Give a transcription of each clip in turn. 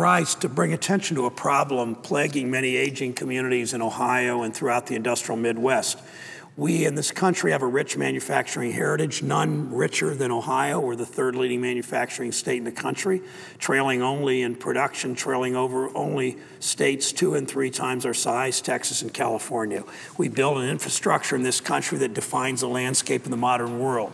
rise to bring attention to a problem plaguing many aging communities in Ohio and throughout the industrial Midwest. We in this country have a rich manufacturing heritage, none richer than Ohio. We're the third leading manufacturing state in the country, trailing only in production, trailing over only states 2 and 3 times our size, Texas and California. We build an infrastructure in this country that defines the landscape of the modern world.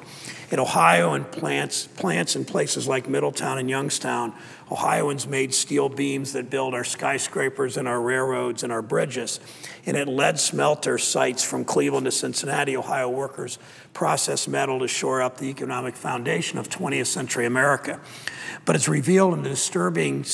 In Ohio and plants in places like Middletown and Youngstown, Ohioans made steel beams that build our skyscrapers and our railroads and our bridges. And at lead smelter sites from Cleveland to Cincinnati, Ohio workers processed metal to shore up the economic foundation of 20th century America. But it's revealed in the disturbing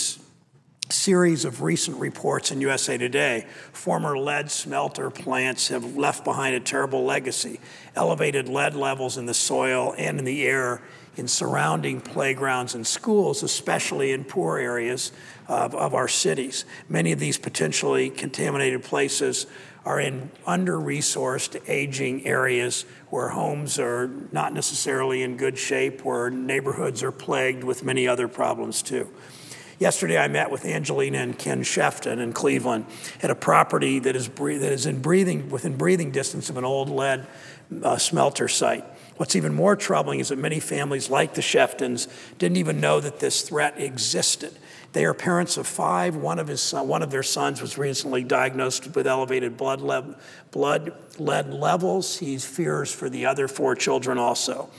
series of recent reports in USA Today, former lead smelter plants have left behind a terrible legacy, elevated lead levels in the soil and in the air in surrounding playgrounds and schools, especially in poor areas of our cities. Many of these potentially contaminated places are in under-resourced, aging areas where homes are not necessarily in good shape, where neighborhoods are plagued with many other problems too. Yesterday, I met with Angelina and Ken Shefton in Cleveland at a property that is within breathing distance of an old lead smelter site. What's even more troubling is that many families like the Sheftons didn't even know that this threat existed. They are parents of 5. One of their sons was recently diagnosed with elevated blood lead levels. He fears for the other 4 children also.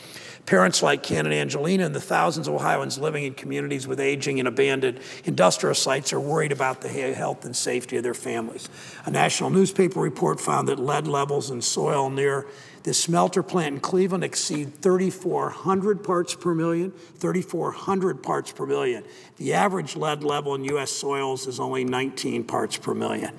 Parents like Ken and Angelina and the thousands of Ohioans living in communities with aging and abandoned industrial sites are worried about the health and safety of their families. A national newspaper report found that lead levels in soil near this smelter plant in Cleveland exceed 3,400 parts per million, 3,400 parts per million. The average lead level in U.S. soils is only 19 parts per million.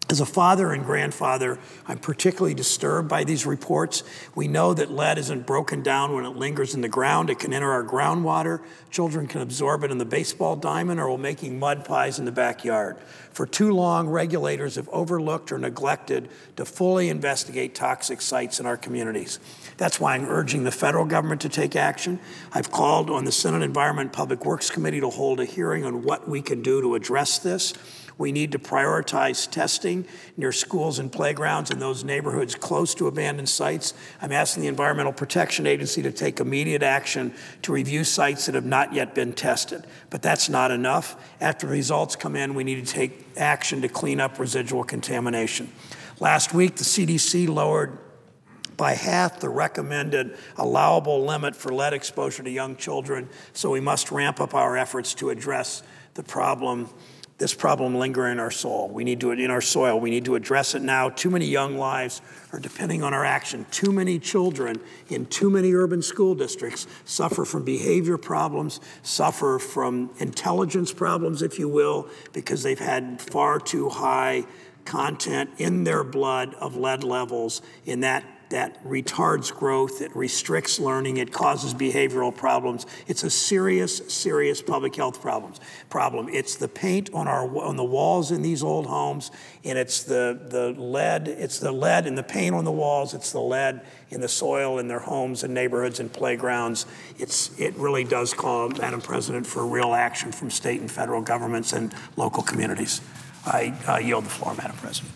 As a father and grandfather, I'm particularly disturbed by these reports. We know that lead isn't broken down when it lingers in the ground. It can enter our groundwater. Children can absorb it in the baseball diamond or while making mud pies in the backyard. For too long, regulators have overlooked or neglected to fully investigate toxic sites in our communities. That's why I'm urging the federal government to take action. I've called on the Senate Environment and Public Works Committee to hold a hearing on what we can do to address this. We need to prioritize testing near schools and playgrounds in those neighborhoods close to abandoned sites. I'm asking the Environmental Protection Agency to take immediate action to review sites that have not yet been tested. But that's not enough. After results come in, we need to take action to clean up residual contamination. Last week, the CDC lowered by half the recommended allowable limit for lead exposure to young children, so we must ramp up our efforts to address the problem. This problem lingering in our soil. We need to address it now. Too many young lives are depending on our action. Too many children in too many urban school districts suffer from behavior problems, suffer from intelligence problems, if you will, because they've had far too high content in their blood of lead levels in that retards growth, it restricts learning, it causes behavioral problems. It's a serious, serious public health problem. It's the paint on the walls in these old homes, and it's the lead in the paint on the walls, it's the lead in the soil in their homes and neighborhoods and playgrounds. It really does call, Madam President, for real action from state and federal governments and local communities. I yield the floor, Madam President.